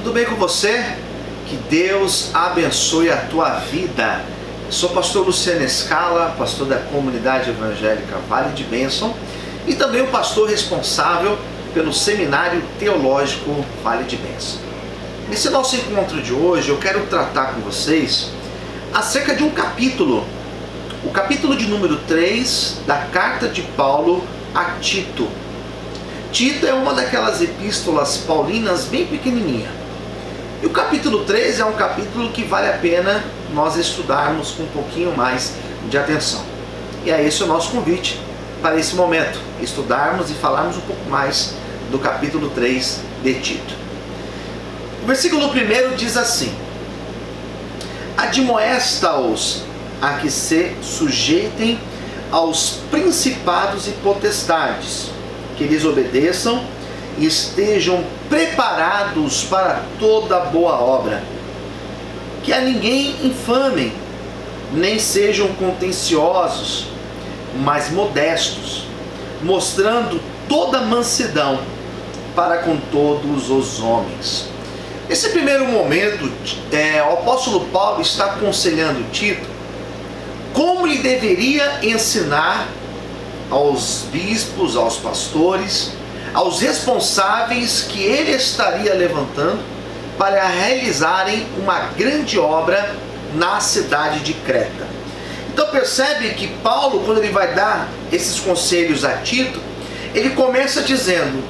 Tudo bem com você? Que Deus abençoe a tua vida. Eu sou o pastor Luciano Escala, pastor da Comunidade Evangélica Vale de Bênção e também o pastor responsável pelo Seminário Teológico Vale de Bênção. Nesse nosso encontro de hoje eu quero tratar com vocês acerca de um capítulo, o capítulo de número 3 da carta de Paulo a Tito. Tito é uma daquelas epístolas paulinas bem pequenininha. E o capítulo 3 é um capítulo que vale a pena nós estudarmos com um pouquinho mais de atenção. E é esse o nosso convite para esse momento, estudarmos e falarmos um pouco mais do capítulo 3 de Tito. O versículo 1 diz assim: admoesta-os a que se sujeitem aos principados e potestades, que lhes obedeçam e estejam preparados para toda boa obra. Que a ninguém infamem, nem sejam contenciosos, mas modestos, mostrando toda mansidão para com todos os homens. Nesse primeiro momento, o apóstolo Paulo está aconselhando Tito como ele deveria ensinar aos bispos, aos pastores, aos responsáveis que ele estaria levantando para realizarem uma grande obra na cidade de Creta. Então percebe que Paulo, quando ele vai dar esses conselhos a Tito, ele começa dizendo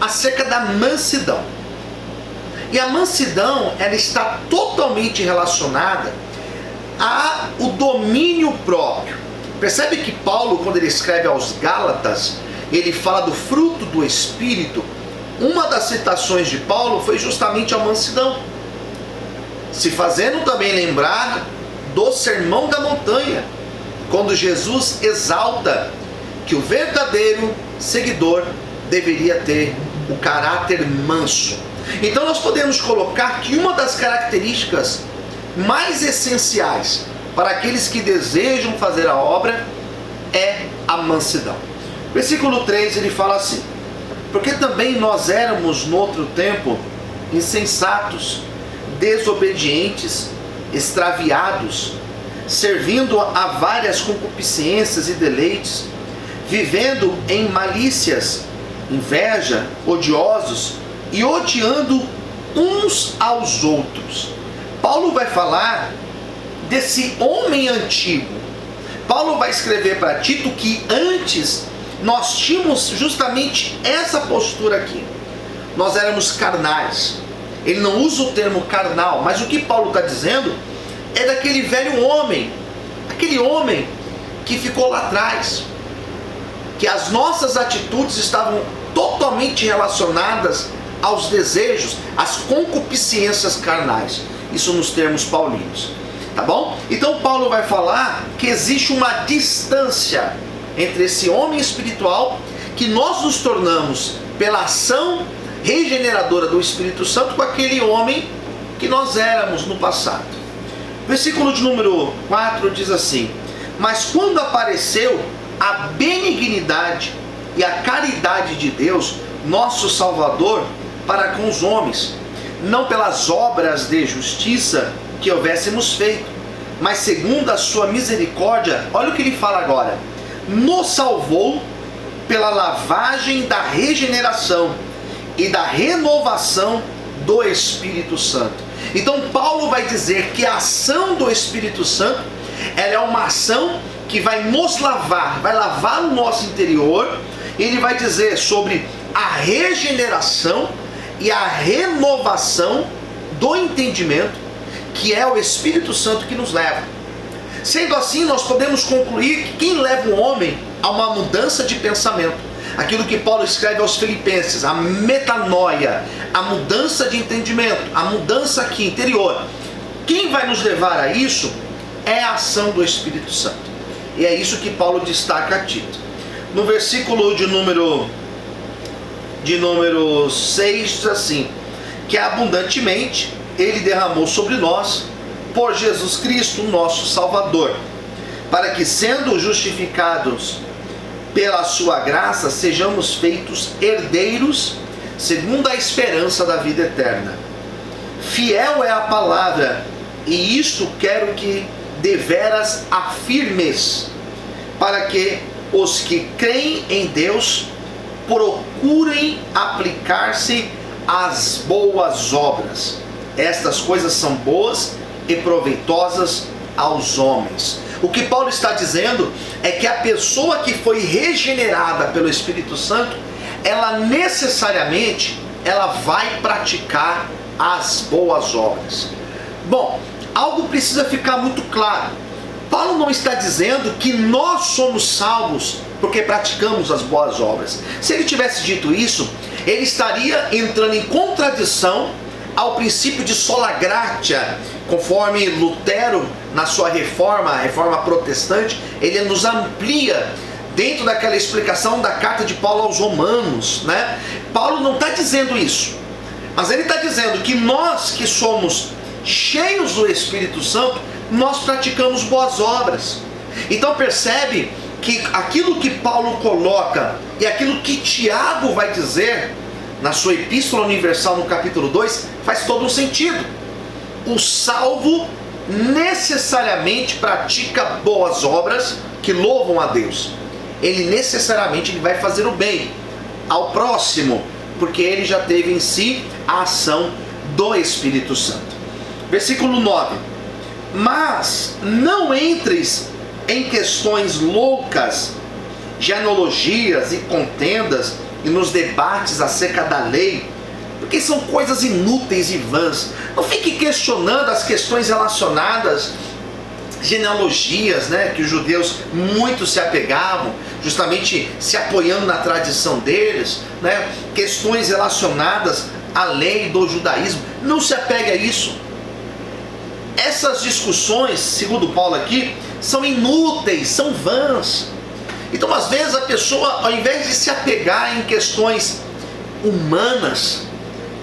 acerca da mansidão. E a mansidão, ela está totalmente relacionada ao domínio próprio. Percebe que Paulo, quando ele escreve aos Gálatas, ele fala do fruto do Espírito. Uma das citações de Paulo foi justamente a mansidão, se fazendo também lembrar do Sermão da Montanha, quando Jesus exalta que o verdadeiro seguidor deveria ter o caráter manso. Então nós podemos colocar que uma das características mais essenciais para aqueles que desejam fazer a obra é a mansidão. Versículo 3 ele fala assim: porque também nós éramos no outro tempo insensatos, desobedientes, extraviados, servindo a várias concupiscências e deleites, vivendo em malícias, inveja, odiosos e odiando uns aos outros. Paulo vai falar desse homem antigo. Paulo vai escrever para Tito que antes nós tínhamos justamente essa postura aqui. Nós éramos carnais. Ele não usa o termo carnal, mas o que Paulo está dizendo é daquele velho homem, aquele homem que ficou lá atrás, que as nossas atitudes estavam totalmente relacionadas aos desejos, às concupiscências carnais. Isso nos termos paulinos, tá bom? Então Paulo vai falar que existe uma distância entre esse homem espiritual que nós nos tornamos pela ação regeneradora do Espírito Santo com aquele homem que nós éramos no passado. Versículo de número 4 diz assim: mas quando apareceu a benignidade e a caridade de Deus, nosso Salvador, para com os homens, não pelas obras de justiça que houvéssemos feito, mas segundo a sua misericórdia, olha o que ele fala agora: nos salvou pela lavagem da regeneração e da renovação do Espírito Santo. Então Paulo vai dizer que a ação do Espírito Santo, ela é uma ação que vai nos lavar, vai lavar o nosso interior. Ele vai dizer sobre a regeneração e a renovação do entendimento, que é o Espírito Santo que nos leva. Sendo assim, nós podemos concluir que quem leva o homem a uma mudança de pensamento, aquilo que Paulo escreve aos Filipenses, a metanoia, a mudança de entendimento, a mudança aqui interior, quem vai nos levar a isso é a ação do Espírito Santo. E é isso que Paulo destaca a Tito. No versículo de número 6 diz assim: que abundantemente ele derramou sobre nós por Jesus Cristo, nosso Salvador, para que, sendo justificados pela sua graça, sejamos feitos herdeiros segundo a esperança da vida eterna. Fiel é a palavra, e isto quero que deveras afirmes, para que os que creem em Deus procurem aplicar-se às boas obras. Estas coisas são boas e proveitosas aos homens. O que Paulo está dizendo é que a pessoa que foi regenerada pelo Espírito Santo, ela necessariamente vai praticar as boas obras. Bom, algo precisa ficar muito claro. Paulo não está dizendo que nós somos salvos porque praticamos as boas obras. Se ele tivesse dito isso, ele estaria entrando em contradição ao princípio de sola gratia, conforme Lutero, na sua reforma, a reforma protestante, ele nos amplia dentro daquela explicação da carta de Paulo aos Romanos, né? Paulo não está dizendo isso, mas ele está dizendo que nós que somos cheios do Espírito Santo, nós praticamos boas obras. Então percebe que aquilo que Paulo coloca e aquilo que Tiago vai dizer na sua Epístola Universal no capítulo 2 faz todo um sentido. O salvo necessariamente pratica boas obras que louvam a Deus. Ele necessariamente vai fazer o bem ao próximo, porque ele já teve em si a ação do Espírito Santo. Versículo 9: mas não entres em questões loucas, genealogias e contendas, e nos debates acerca da lei, porque são coisas inúteis e vãs. Não fique questionando as questões relacionadas, genealogias, né, que os judeus muito se apegavam, justamente se apoiando na tradição deles, né, questões relacionadas à lei do judaísmo. Não se apegue a isso. Essas discussões, segundo Paulo aqui, são inúteis, são vãs. Então, às vezes, a pessoa, ao invés de se apegar em questões humanas,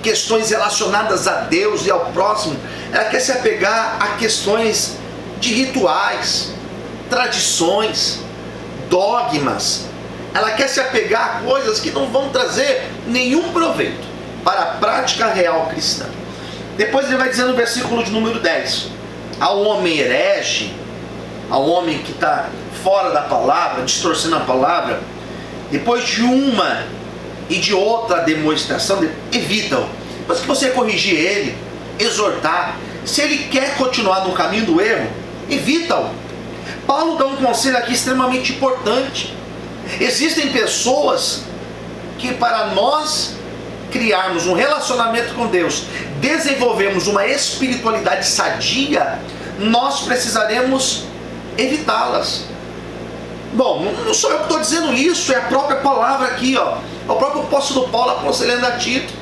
questões relacionadas a Deus e ao próximo, ela quer se apegar a questões de rituais, tradições, dogmas. Ela quer se apegar a coisas que não vão trazer nenhum proveito para a prática real cristã. Depois ele vai dizer no versículo de número 10: ao homem herege, ao homem que está fora da palavra, distorcendo a palavra, depois de uma e de outra demonstração, evita-o. Mas que você corrigir ele, exortar, se ele quer continuar no caminho do erro, evita-o. Paulo dá um conselho aqui extremamente importante. Existem pessoas que, para nós criarmos um relacionamento com Deus, desenvolvermos uma espiritualidade sadia, nós precisaremos evitá-las. Bom, não sou eu que estou dizendo isso, é a própria palavra aqui, ó. É o próprio apóstolo Paulo aconselhando a Tito.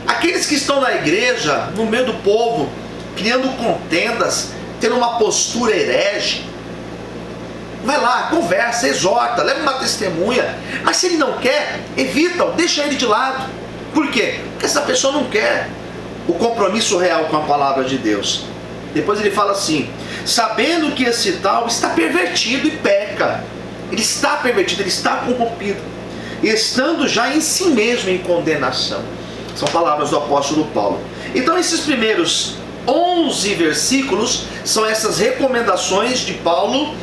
Aqueles que estão na igreja, no meio do povo, criando contendas, tendo uma postura herege, vai lá, conversa, exorta, leva uma testemunha. Mas se ele não quer, evita-o, deixa ele de lado. Por quê? Porque essa pessoa não quer o compromisso real com a palavra de Deus. Depois ele fala assim: sabendo que esse tal está pervertido e peca. Ele está pervertido, ele está corrompido, estando já em si mesmo em condenação. São palavras do apóstolo Paulo. Então esses primeiros 11 versículos são essas recomendações de Paulo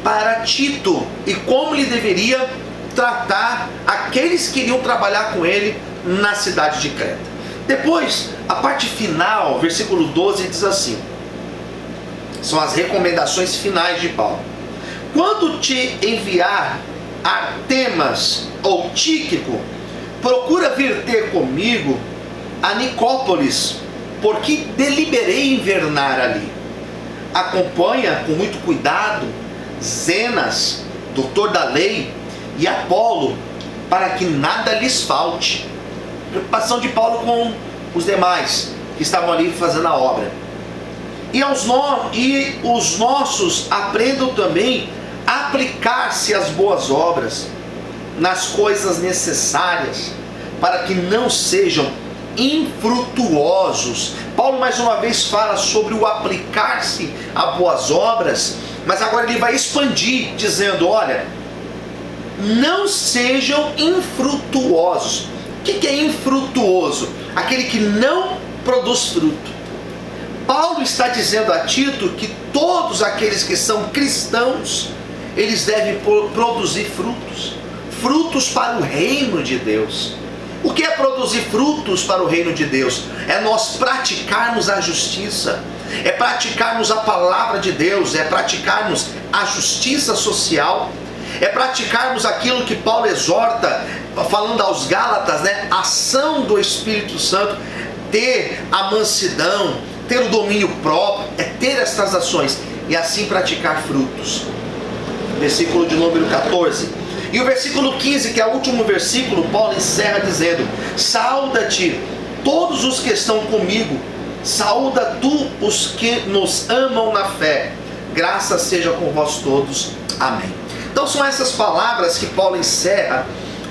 para Tito e como ele deveria tratar aqueles que iriam trabalhar com ele na cidade de Creta. Depois, a parte final, versículo 12, diz assim: são as recomendações finais de Paulo. Quando te enviar Artemas ou Tíquico, procura vir ter comigo a Nicópolis, porque deliberei invernar ali. Acompanha com muito cuidado Zenas, doutor da lei, e Apolo, para que nada lhes falte. Preocupação de Paulo com os demais que estavam ali fazendo a obra. E os nossos aprendam também a aplicar-se às boas obras, nas coisas necessárias, para que não sejam infrutuosos. Paulo mais uma vez fala sobre o aplicar-se a boas obras, mas agora ele vai expandir, dizendo: olha, não sejam infrutuosos. O que é infrutuoso? Aquele que não produz fruto. Paulo está dizendo a Tito que todos aqueles que são cristãos, eles devem produzir frutos. Frutos para o reino de Deus. O que é produzir frutos para o reino de Deus? É nós praticarmos a justiça, é praticarmos a palavra de Deus, é praticarmos a justiça social, é praticarmos aquilo que Paulo exorta, falando aos Gálatas, né? Ação do Espírito Santo, ter a mansidão, ter o domínio próprio, é ter estas ações e assim praticar frutos. Versículo de número 14. E o versículo 15, que é o último versículo, Paulo encerra dizendo: sauda-te todos os que estão comigo, saúda tu os que nos amam na fé, graça seja com vós todos, amém. Então são essas palavras que Paulo encerra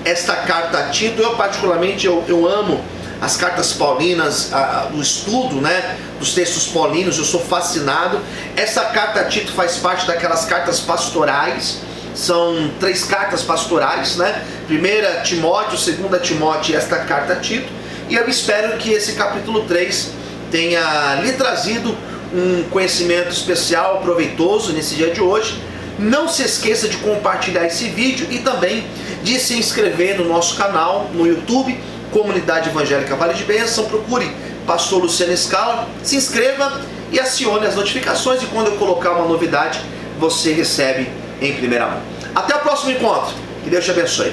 esta carta a Tito. Eu particularmente, eu amo as cartas paulinas, o estudo, né, dos textos paulinos, eu sou fascinado. Essa carta a Tito faz parte daquelas cartas pastorais. São 3 cartas pastorais, né? 1 Timóteo, 2 Timóteo e esta carta a Tito. E eu espero que esse capítulo 3 tenha lhe trazido um conhecimento especial, proveitoso nesse dia de hoje. Não se esqueça de compartilhar esse vídeo e também de se inscrever no nosso canal no YouTube, Comunidade Evangélica Vale de Bênção. Procure Pastor Luciano Scala, se inscreva e acione as notificações, e quando eu colocar uma novidade, você recebe em primeira mão. Até o próximo encontro. Que Deus te abençoe.